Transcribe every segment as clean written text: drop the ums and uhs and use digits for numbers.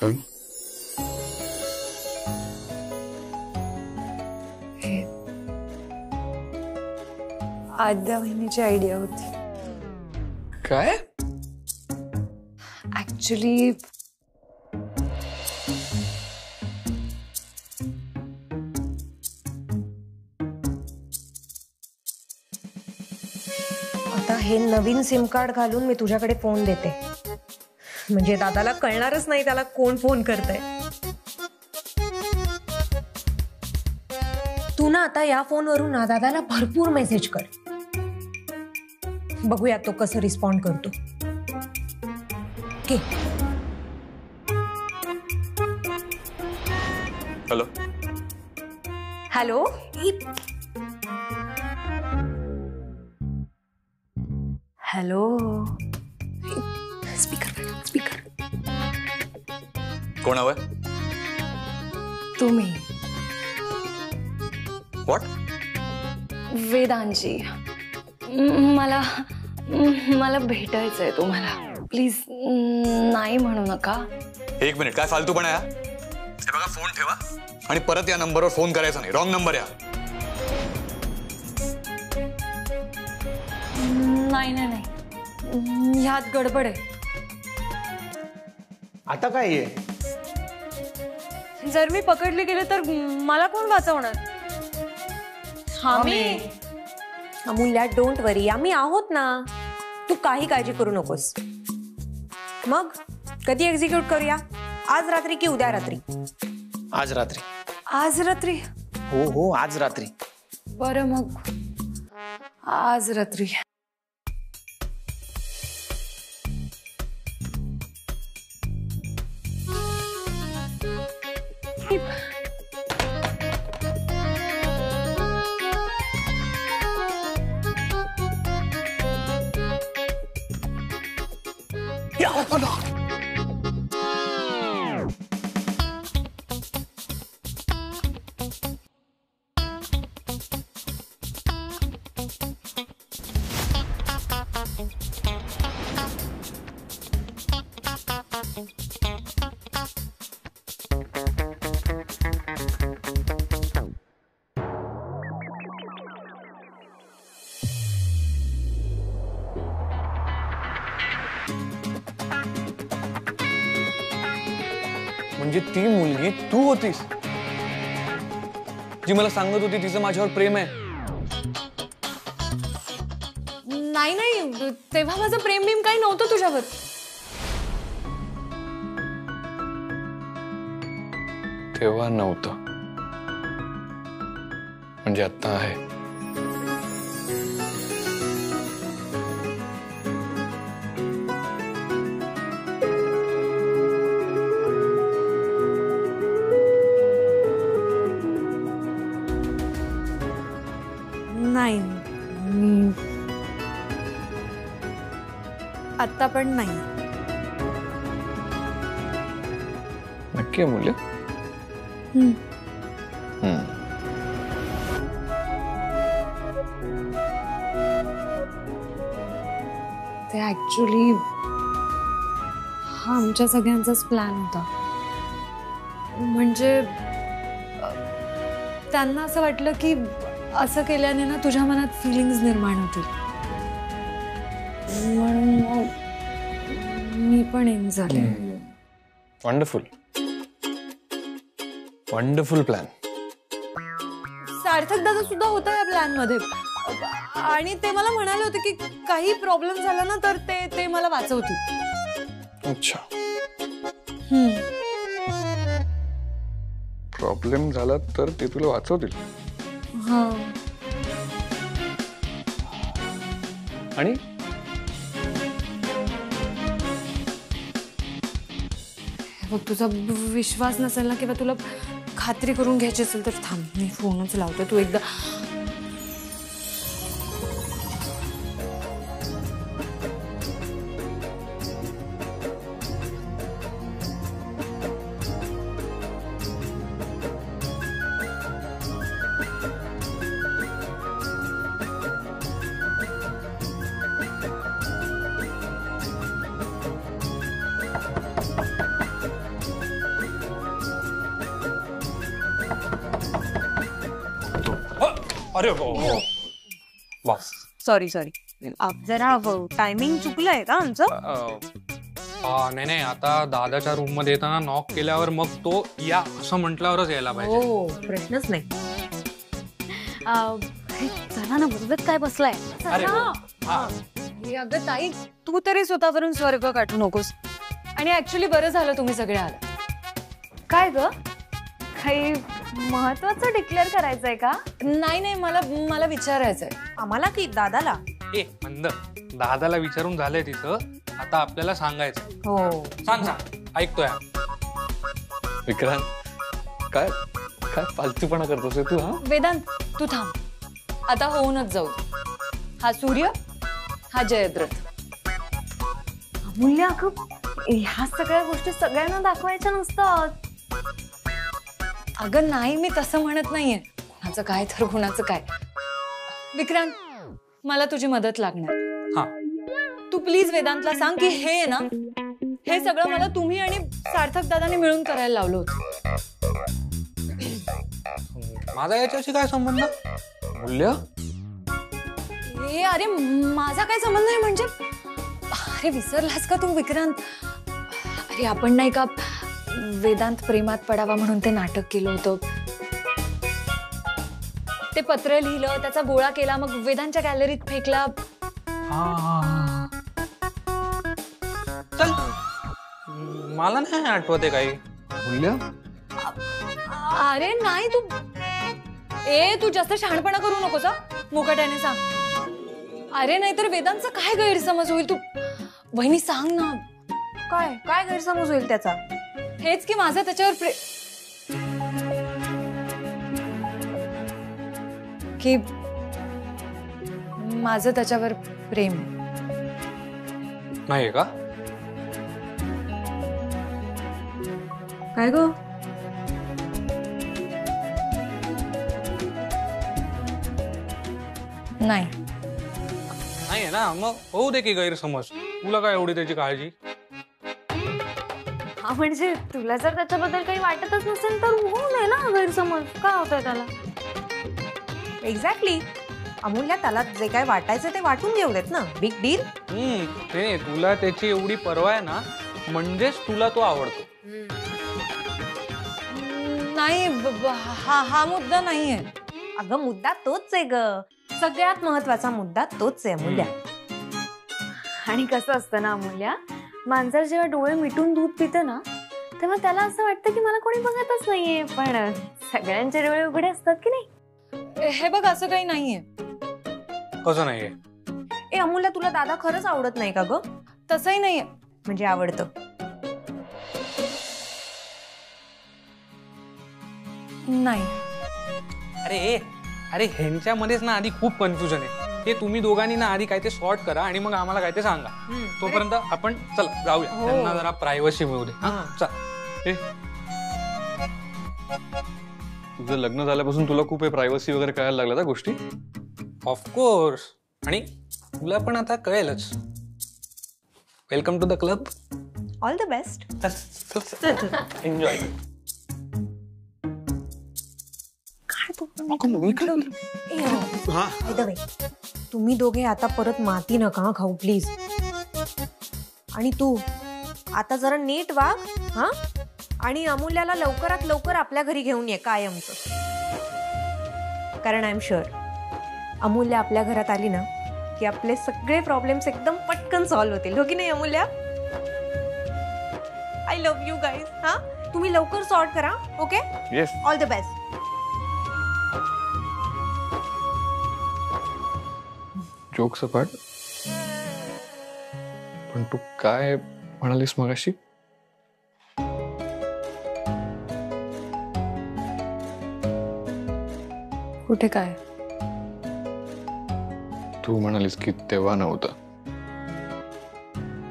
सांग. आद्या वहिनीची आयडिया होती. काय? ऍक्च्युली आता हे नवीन सिम कार्ड घालून मी तुझ्याकडे फोन देते, म्हणजे दादाला कळणारच नाही त्याला कोण फोन करतंय. तू ना आता या फोनवरून ना दादाला भरपूर मेसेज कर, बघूया तो कसं रिस्पॉन्ड करतो. Okay. Hello hello. Hello. Speaker speaker. कोण हवंय? तुम्ही. व्हॉट? वेदांजी, मला मला भेटायचंय तुम्हाला. प्लीज नाही म्हणू नका. एक मिनिट, काय फालतूपणा आहे? हे बघा, फोन ठेवा आणि परत या नंबरवर फोन करायचा नाही. रॉंग नंबर या. नाही नाही नाही, ह्यात गडबड आहे. आता काय आहे? जर मी पकडले गेले तर मला कोण वाचवणार? आम्ही. अमूल्या, डोंट वरी, आम्ही आहोत ना. तू काही काळजी करू नकोस. मग कधी एक्झिक्यूट करूया? आज रात्री की उद्या रात्री? आज रात्री. आज रात्री? हो हो, आज रात्री. बरं मग आज रात्री. म्हणजे ती मुलगी तू होतीस जी मला सांगत होती तिचं माझ्यावर प्रेम आहे? नाही नाही, तेव्हा माझं प्रेम बिम काही नव्हतं तुझ्यावर. तेव्हा नव्हतं म्हणजे आता आहे. नाही, आता पण नाही. नक्की अमूल्य? ते ऍक्च्युली हा आमच्या सगळ्यांचाच प्लॅन होता. म्हणजे त्यांना असं वाटलं की असं केल्याने ना तुझ्या मनात फिलिंग्स निर्माण होतील, म्हणून मग मी पण इन झाले. Wonderful wonderful plan. सार्थक दादा सुद्धा होता या प्लॅन मध्ये आणि ते मला म्हणाले होते की काही प्रॉब्लेम झाला ना तर ते मला वाचवतील. अच्छा. प्रॉब्लेम झाला तर ते तुला वाचवतील? हा. आणि तुझा विश्वास नसेल ना किंवा तुला खात्री करून घ्यायची असेल तर थांब, मी फोनच लावते. तू एकदा अरे वा. सॉरी जरा टायमिंग चुकलंय का आमचं? नाही आता दादाच्या रूम मध्ये येताना नॉक केल्यावर मग तो या असं म्हटल्यावरच यायला पाहिजे. हो प्रश्नच नाही. चला ना बरोबर काय बसलाय. अरे हो. हा. अगं ताई तू तरी स्वतःवरून स्वर्ग काढू नकोस. आणि ऍक्च्युली बरं झालं तुम्ही सगळे आला. काय ग काही महत्वाचं डिक्लेअर करायचंय का? नाही मला विचारायचंय. आम्हाला की दादाला? ए मंद, दादाला विचारून झालंय तिचं, आता आपल्याला सांगायचं. हो सांग ऐकतोय. विक्रांत काय काय फालतूपणा करतोस तू? हा वेदांत तू थांब. आता होऊनच जाऊ. हा सूर्य, हा जयद्रथ. अमूल्य अगं ह्या सगळ्या गोष्टी सगळ्यांना दाखवायच्या नसतात. अगं नाही मी तसं म्हणत नाहीये. कुणाचं काय तर कुणाचं काय. विक्रांत मला तुझी मदत लागणार. हा. तू प्लीज वेदांतला सांग की हे ना हे सगळं मला तुम्ही आणि सार्थक दादाने मिळून करायला लावलं होतं. माझा याच्याशी काय संबंध? मूल्य हे अरे माझा काय संबंध आहे म्हणजे? अरे विसरलास का तू विक्रांत? अरे आपण नाही का वेदांत प्रेमात पडावा म्हणून ते नाटक केलं होतं. ते पत्र लिहिलं, त्याचा गोळा केला, मग वेदांच्या गॅलरीत फेकला. चल मला नाही आठवते काही. मूल्य अरे नाही तू जास्त शहाणपणा करू नकोस. मुकाट्याने सांग. अरे नाहीतर वेदांचा काय गैरसमज होईल. तू वहिनी सांग ना. काय काय गैरसमज होईल त्याचा? हेच की माझं त्याच्यावर की माझं त्याच्यावर प्रेम नाही का? काय ग? नाही. नाही ना मग होऊ दे की गैरसमज. तुला काय एवढी त्याची काळजी? हा म्हणजे तुला जर त्याच्याबद्दल काही वाटतच नसेल तर होऊ नये ना गैरसमज. काय होतंय त्याला? एक्झॅक्टली. अमूल्य त्याला जे काय वाटायचं ते वाटून घेऊ देत ना. Big deal. ते तुला त्याची एवढी पर्वा आहे ना म्हणजेच तुला तो आवडतो. नाही हा मुद्दा नाहीये. अगं मुद्दा तोच आहे ग. सगळ्यात महत्वाचा मुद्दा तोच आहे अमूल्य. आणि कसं असतं ना अमूल्य, मांजर जेव्हा डोळे मिटून दूध पितं ना तेव्हा त्याला असं वाटतं की मला कोणी बघतच नाहीये, पण सगळ्यांचे डोळे उघडे असतात की नाही. हे बघ असं काही नाहीये. कसं नाहीये? ए अमूल्य तुला दादा खरंच आवडत नाही का ग? तसंही नाहीये. म्हणजे आवडतं? नाही. अरे ह्यांच्यामध्येच ना आधी खूप कन्फ्युजन आहे. ते तुम्ही दोघांनी ना आधी काय ते सॉर्ट करा आणि मग आम्हाला काय ते सांगा. तोपर्यंत आपण चला जाऊया. त्यांना जरा प्रायव्हसी मिळू दे. चल. तुझं लग्न झाल्यापासून तुला खूप प्रायव्हसी वगैरे कळायला लागल्या त्या गोष्टी? ऑफकोर्स. आणि तुला पण आता कळेलच. Welcome to the club. All the best. Enjoy. तुम्ही दोघे आता परत माती नका खाऊ प्लीज. आणि तू आता जरा नीट वाग. हा. आणि अमूल्याला लवकरात लवकर आपल्या घरी घेऊन ये कायमचं. कारण आय एम शुअर अमूल्य आपल्या घरात आली ना की आपले सगळे प्रॉब्लेम्स एकदम पटकन सॉल्व्ह होतील. हो की नाही अमूल्य? I love you guys. हा तुम्ही लवकर सॉर्ट करा. Okay. Yes. All the best. Joke सपाट. पण तू काय म्हणालीस मगाशी? कुठे काय? तू म्हणालीस की तेव्हा नव्हतं.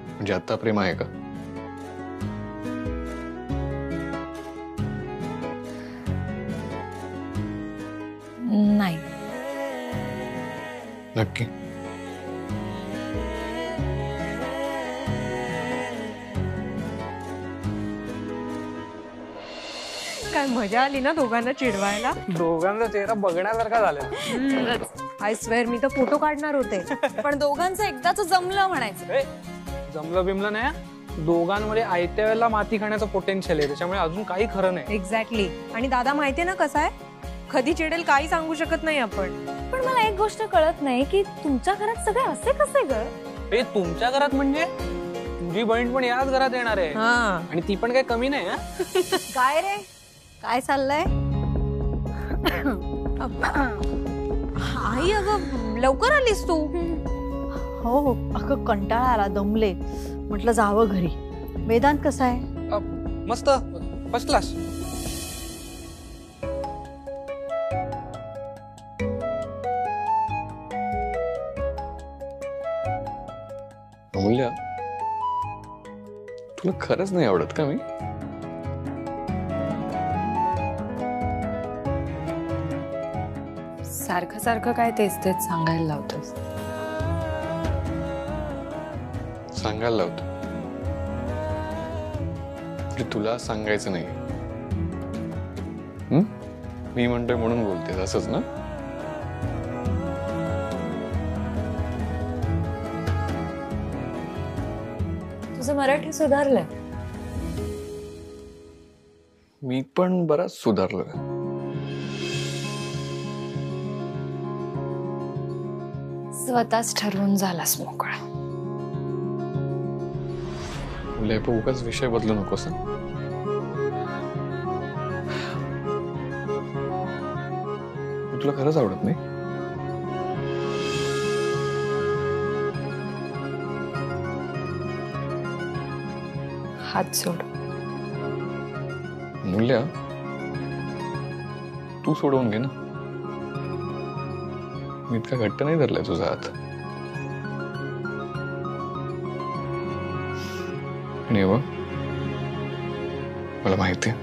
म्हणजे आता प्रेम आहे का? नाही. नक्की? काय मजा आली ना दोघांना चिडवायला. दोघांचा चेहरा बघण्यासारखा झाला. आय स्वेअर मी तर फोटो काढणार होते. पण दोघांचं एकदाच जमलं म्हणायचं. जमलं बिमलं नाही, दोघांमध्ये आयत्या वेळेला माती खाण्याचं पोटेन्शियल आहे, त्याच्यामुळे अजून काही खरं नाही. एक्झॅक्टली. आणि दादा माहितीये ना कसा आहे, कधी चिडेल काही सांगू शकत नाही आपण. पण मला एक गोष्ट कळत नाही की तुमच्या घरात सगळे असे कसे ग? हे तुमच्या घरात म्हणजे तुझी बहीण पण याच घरात येणार आहे आणि ती पण काही कमी नाही. काय रे, काय चाललंय? आई अगं लवकर आलीस तू. हो अगं कंटाळा आला, दमले, म्हटलं जावं घरी. वेदांत कसा आहे? मस्त, फर्स्ट क्लास. अमूल्य, तुला खरंच नाही आवडत का मी? सारखं सारखं काय तेच तेच सांगायला लावतोस. सांगायला लावतो, तुला सांगायचं नाही. मी म्हणतोय म्हणून बोलतेस असंच ना? तुझं मराठी सुधारलंय. मी पण बराच सुधारलोय. स्वतःच ठरवून झालास मोकळा. उगाच विषय बदलू नकोस. तुला खरंच आवडत नाही? हात सोड. मूल्य, तू सोडवून घे ना. मी इतका घट्ट नाही धरलाय तुझा हात. आणि बघ, मला माहितीये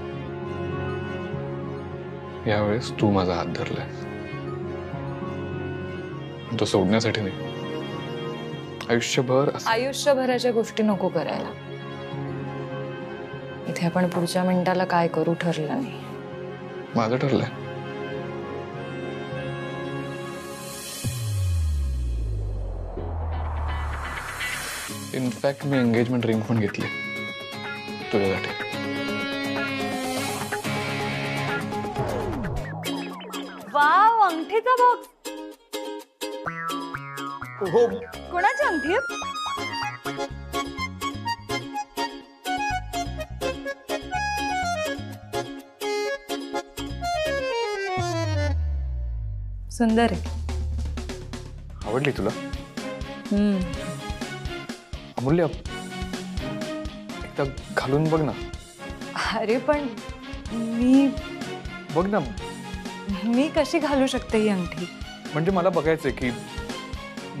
यावेळेस तू माझा हात धरलाय, तो सोडण्यासाठी नाही. आयुष्यभराच्या गोष्टी नको करायला. इथे आपण पुढच्या मिनिटाला काय करू ठरलं नाही. माझं ठरलंय. इनफॅक्ट मी एंगेजमेंट रिंग पण घेतली तुझ्यासाठी. वाव, अंगठीचा बॉक्स. हो, कोणाची अंगठी? सुंदर आहे. आवडली तुला? अमूल्य, एकदा घालून बघ ना. अरे पण मी बघ ना. मी कशी घालू शकते ही अंगठी? म्हणजे मला बघायचंय की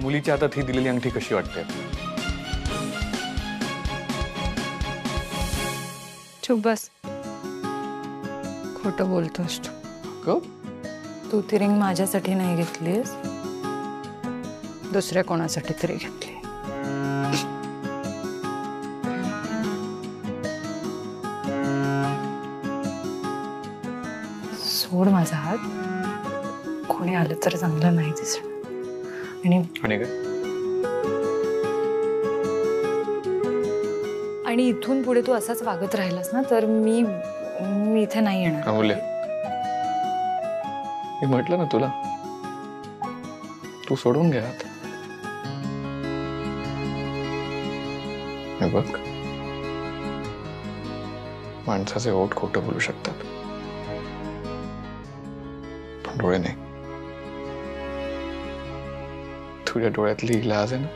मुलीच्या हातात ही दिलेली अंगठी कशी वाटते. चुप बस. खोटं बोलतोस तू. तू ती रिंग माझ्यासाठी नाही घेतलीस, दुसऱ्या कोणासाठी तरी घेतली. सोड माझा हात. कोणी आलं तर चांगलं नाही दिसणार. आणि इथून पुढे तू असाच वागत राहिलास ना तर मी इथे नाही येणार. अमूल्य, मी म्हटलं ना तुला, तू सोडून घे हात. बघ, माणसाचे ओठ खोटं बोलू शकतात पण डोळे नाही. तुझ्या डोळ्यातली लाज आहे ना,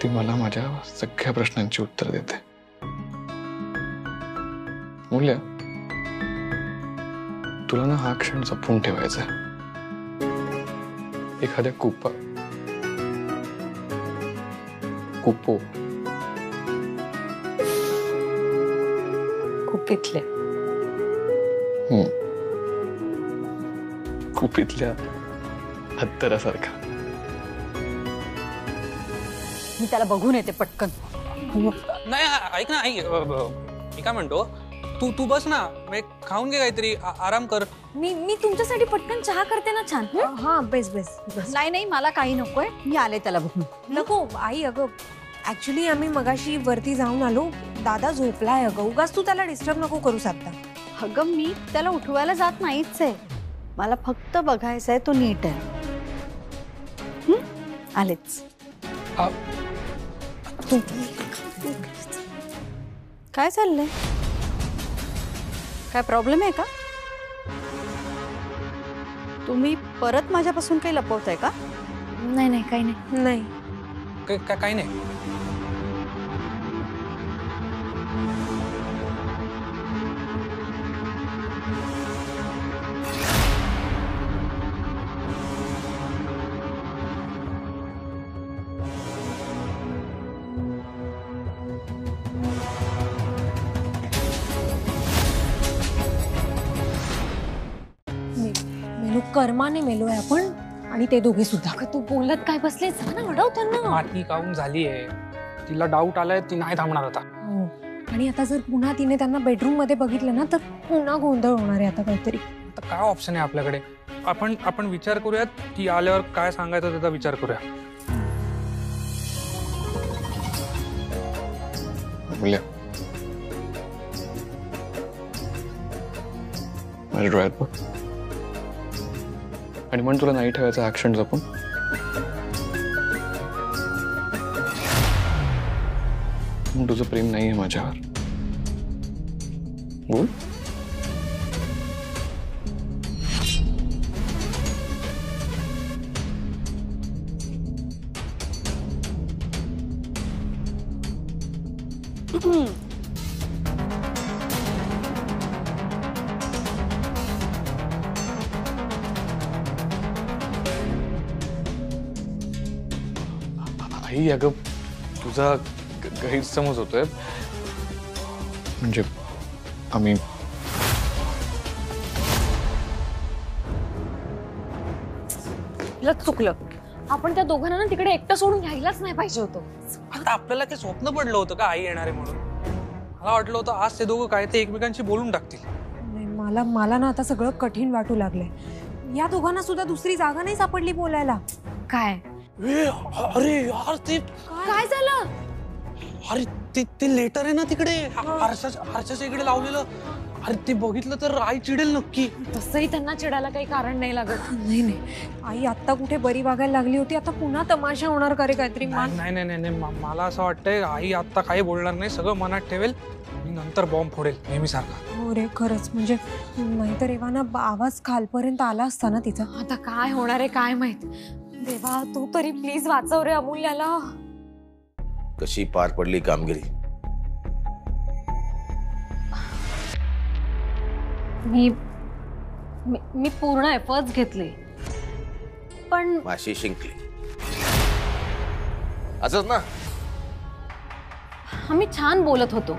ती मला माझ्या सगळ्या प्रश्नांची उत्तर देते. मूल्य, तुला ना हा क्षण जपून ठेवायचा आहे. एखाद्या कुपीतल्या हत्तरासारखा. मी त्याला बघून येते पटकन. नाही, ऐक ना, मी काय म्हणतो, तू बस ना, खाऊन घे काहीतरी, आराम कर. मी तुमच्यासाठी पटकन चहा करते ना छान. हा बेस बेस बेस. नाही नाही, मला काही नकोय, मी आले त्याला बघून. नको आई, अगं ऍक्च्युली आम्ही मगाशी वरती जाऊन आलो. दादा झोपलाय अगं, उगाच तू त्याला डिस्टर्ब नको करूस आता. अगं मी त्याला उठवायला जात नाहीच आहे, मला फक्त बघायचं आहे तो नीट आहे. आलेच. काय चाललंय? काय प्रॉब्लेम आहे का? तुम्ही परत माझ्यापासून काही लपवताय का? नाही नाही काही नाही. नाही काही नाही. मेलो कर्माने मेलोय आपण, आणि ते दोघे सुद्धा. अगं तू बोलत काय बसले, जा ना अडव त्यांना. माती खाऊन झालीये, तिला डाऊट आलाय, ती नाही थांबणार आता. हो. आणि आता जर पुन्हा तिने त्यांना बेडरूम मध्ये बघितलं ना तर पुन्हा गोंधळ होणार आहे आता काहीतरी. आता काय ऑप्शन आहे आपल्याकडे? आपण विचार करूयात, ती आल्यावर काय सांगायचं त्याचा विचार करूया. अमूल्या, माझ्या डोळ्यात बघ आणि म्हण तुला नाही ठेवायचं ऍक्शन जपून. तुझं प्रेम नाहीये माझ्यावर, बोल. आई अगं तुझा गैरसमज होतोय. म्हणजे आम्ही चुकलं. आपण त्या दोघांना ना तिकडे एकटं सोडून घ्यायलाच नाही पाहिजे होतं. आता आपल्याला ते स्वप्न पडलं होतं का आई येणार आहे म्हणून? मला वाटलं होतं आज ते दोघं काय ते एकमेकांशी बोलून टाकतील. नाही, मला ना आता सगळं कठीण वाटू लागलंय. या दोघांना सुद्धा दुसरी जागा नाही सापडली बोलायला. काय? अरे यार, ते काय झालं? अरे ते लेटर आहे ना तिकडे, हर्षाच्या इकडे लावलेलं. अरे ते बघितलं तर आई चिडेल नक्की. तसंही त्यांना चिडायला काही कारण नाही लागत. नाही आई आता कुठे बरी वागायला लागली होती, आता पुन्हा तमाशा होणार का रे काहीतरी. नाही, मला असं वाटतंय आई आता काही बोलणार नाही, सगळं मनात ठेवेल आणि नंतर बॉम्ब फोडेल नेहमीसारखा. हो रे, खरंच. म्हणजे नाहीतर एव्हाना आवाज खालपर्यंत आला असता ना तिचा. आता काय होणार आहे काय माहित. देवा तू तरी प्लीज वाचव रे अमूल्याला. कशी पार पडली कामगिरी? मी पूर्ण एफर्ट्स घेतले पण माशी शिंकली असंच ना. आम्ही छान बोलत होतो.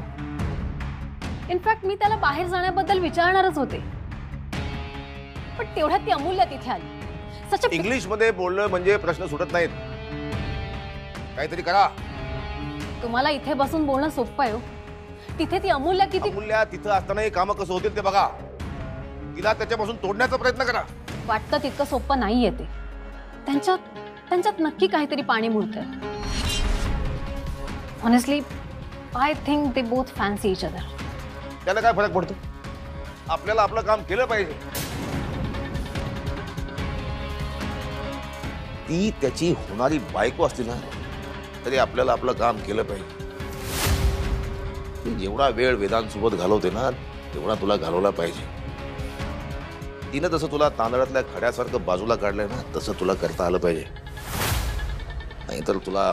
इनफॅक्ट मी त्याला बाहेर जाण्याबद्दल विचारणारच होते, पण तेवढ्यात ती अमूल्या तिथे आली. इंग्लिश मध्ये बोललं म्हणजे प्रश्न सुटत नाहीत. काहीतरी करा. तुम्हाला इथे बसून बोलणं सोपं आहे हो. तिथे ती अमूल्या किती. अमूल्या तिथं असताना हे काम कसं होतील ते बघा. तिला त्याच्यापासून तोडण्याचा प्रयत्न करा. वाटतं तितकं सोपं नाहीये ते. त्यांच्यात नक्की काहीतरी पाणी मुरतंय. Honestly I think they both fancy each other. त्याला काय फरक पडतो? आपल्याला आपलं काम केलं पाहिजे. ती त्याची होणारी बायको असते ना तरी आपल्याला आपलं काम केलं पाहिजे. ती जेवढा वेळ वेदांसोबत घालवते ना तेवढा तुला घालवला पाहिजे. तिने तसं तुला तांदळातल्या खड्यासारखं बाजूला काढलंय ना तसं तुला करता आलं पाहिजे. नाहीतर तुला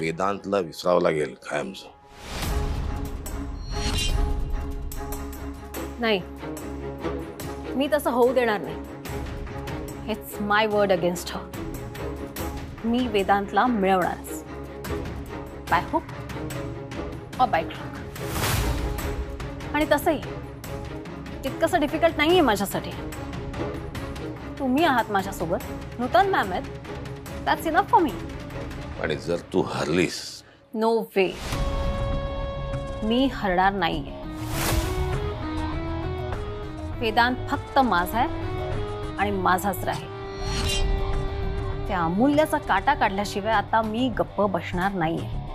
वेदांतला विसरावं लागेल कायमचं. नाही, मी तसं होऊ देणार नाही. इट्स माय वर्ड अगेन्स्ट हर. मी वेदांतला मिळवणारच. बाय हुक और बाय क्रूक. आणि तसंही तितकंसं डिफिकल्ट नाहीये माझ्यासाठी. तुम्ही आहात माझ्यासोबत, नूतन मॅम आहेत. That's enough for me. आणि जर तू हरलीस, नो वे, मी हरणार नाहीये. वेदांत फक्त माझा आहे आणि माझाच राहील. त्या अमूल्याचा काटा काढल्याशिवाय आता मी गप्प बसणार नाहीये.